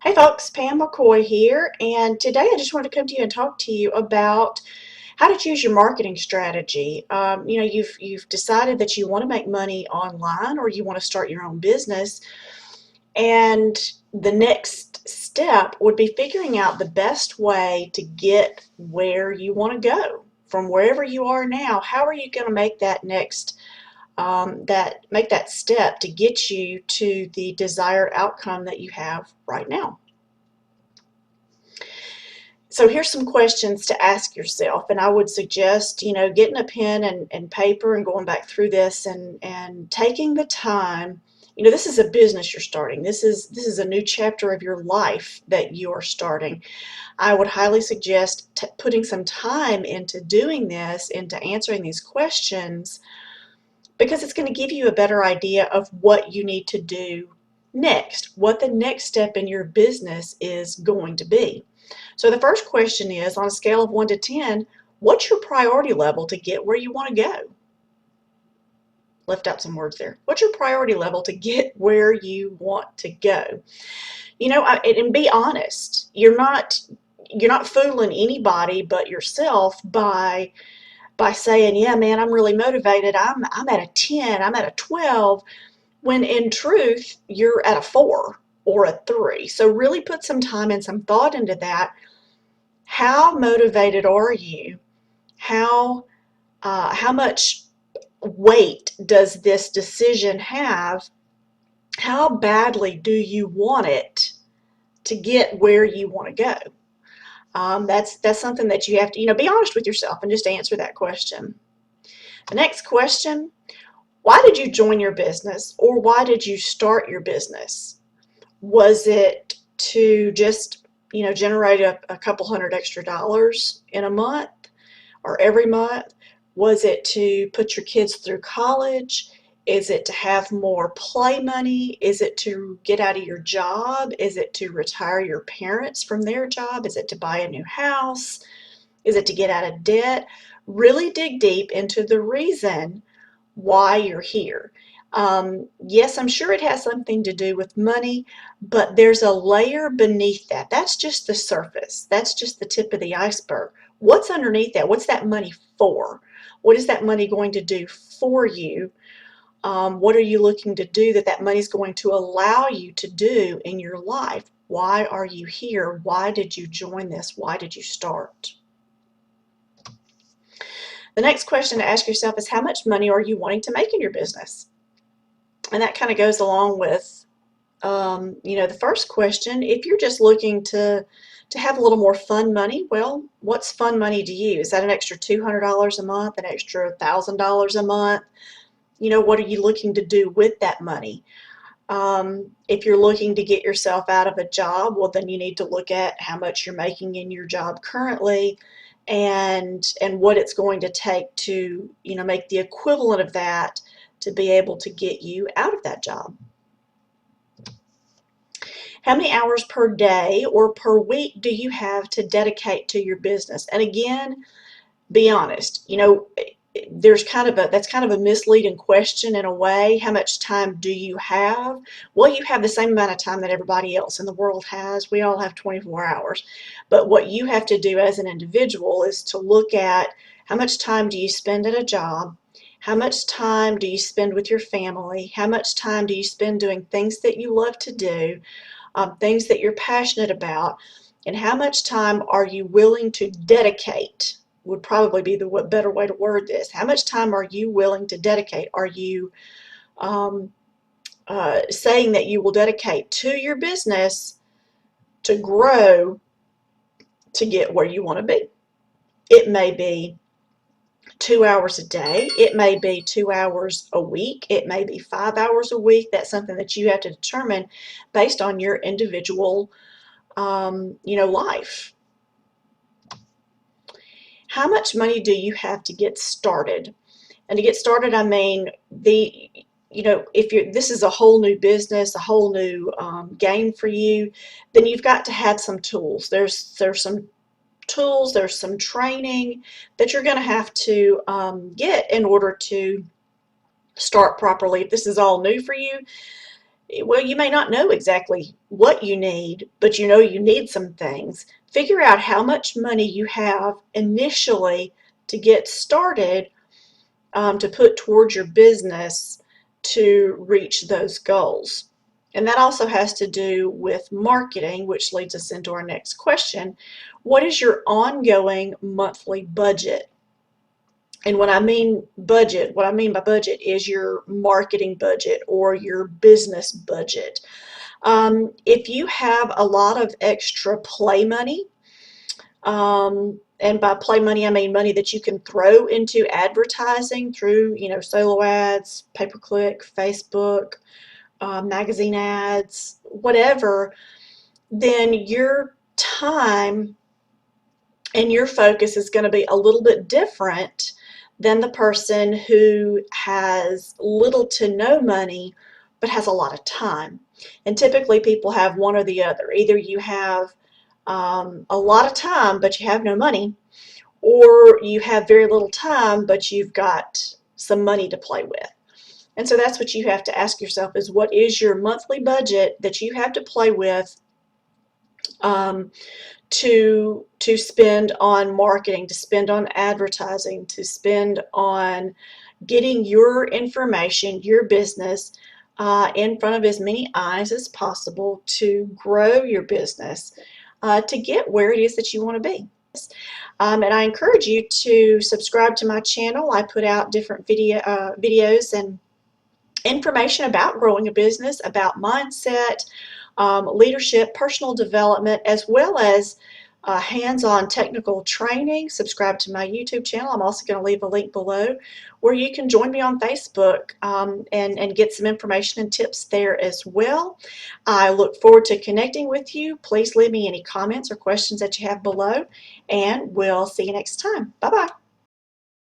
Hey folks, Pam McCoy here, and today I just wanted to come to you and talk to you about how to choose your marketing strategy. You've decided that you want to make money online or you want to start your own business, and the next step would be figuring out the best way to get where you want to go from wherever you are now. How are you going to make that next make that step to get you to the desired outcome that you have right now? So here's some questions to ask yourself, and I would suggest, getting a pen and paper and going back through this and taking the time. This is a business you're starting. This is a new chapter of your life that you are starting. I would highly suggest putting some time into doing this, into answering these questions, because it's going to give you a better idea of what you need to do next, what the next step in your business is going to be. So the first question is, on a scale of 1 to 10, what's your priority level to get where you want to go? Left out some words there. What's your priority level to get where you want to go? And be honest. You're not fooling anybody but yourself by saying, yeah, man, I'm really motivated. I'm at a 10, I'm at a 12, when in truth, you're at a 4 or a 3. So really put some time and some thought into that. How motivated are you? How much weight does this decision have? How badly do you want it to get where you want to go? That's something that you have to, be honest with yourself and just answer that question. The next question, why did you join your business, or why did you start your business? Was it to just, generate a couple hundred extra dollars in a month or every month? Was it to put your kids through college? Is it to have more play money? Is it to get out of your job? Is it to retire your parents from their job? Is it to buy a new house? Is it to get out of debt? Really dig deep into the reason why you're here. Yes, I'm sure it has something to do with money, but there's a layer beneath that. That's just the surface. That's just the tip of the iceberg. What's underneath that? What's that money for? What is that money going to do for you? What are you looking to do that money is going to allow you to do in your life? Why are you here? Why did you join this? Why did you start? The next question to ask yourself is, how much money are you wanting to make in your business? And that kind of goes along with, the first question. If you're just looking to have a little more fun money, well, what's fun money to you? Is that an extra $200 a month, an extra $1,000 a month? What are you looking to do with that money? If you're looking to get yourself out of a job, well, then you need to look at how much you're making in your job currently, and what it's going to take to, make the equivalent of that to be able to get you out of that job. How many hours per day or per week do you have to dedicate to your business? And again, be honest. That's kind of a misleading question in a way. How much time do you have? Well, you have the same amount of time that everybody else in the world has. We all have 24 hours. But what you have to do as an individual is to look at, how much time do you spend at a job? How much time do you spend with your family? How much time do you spend doing things that you love to do, things that you're passionate about? And how much time are you willing to dedicate, would probably be the better way to word this. How much time are you willing to dedicate? Are you saying that you will dedicate to your business to grow to get where you want to be? It may be 2 hours a day. It may be 2 hours a week. It may be 5 hours a week. That's something that you have to determine based on your individual, life. How much money do you have to get started? And to get started, I mean, if this is a whole new business, a whole new game for you, then you've got to have some tools. There's some tools, there's some training that you're going to have to get in order to start properly. If this is all new for you, Well, you may not know exactly what you need, but you know you need some things. Figure out how much money you have initially to get started, to put towards your business to reach those goals. And that also has to do with marketing, which leads us into our next question. What is your ongoing monthly budget? And when I mean budget, what I mean by budget is your marketing budget or your business budget. If you have a lot of extra play money, and by play money, I mean money that you can throw into advertising through, solo ads, pay-per-click, Facebook, magazine ads, whatever, then your time and your focus is going to be a little bit different than the person who has little to no money but has a lot of time. And typically people have one or the other. Either you have a lot of time but you have no money, or you have very little time but you've got some money to play with. And so that's what you have to ask yourself, is what is your monthly budget that you have to play with, um, to spend on marketing, to spend on advertising, to spend on getting your information, your business, in front of as many eyes as possible to grow your business, to get where it is that you want to be. And I encourage you to subscribe to my channel. I put out different videos and information about growing a business, about mindset, leadership, personal development, as well as hands-on technical training. Subscribe to my YouTube channel. I'm also going to leave a link below where you can join me on Facebook, and get some information and tips there as well. I look forward to connecting with you. Please leave me any comments or questions that you have below, and we'll see you next time. Bye-bye.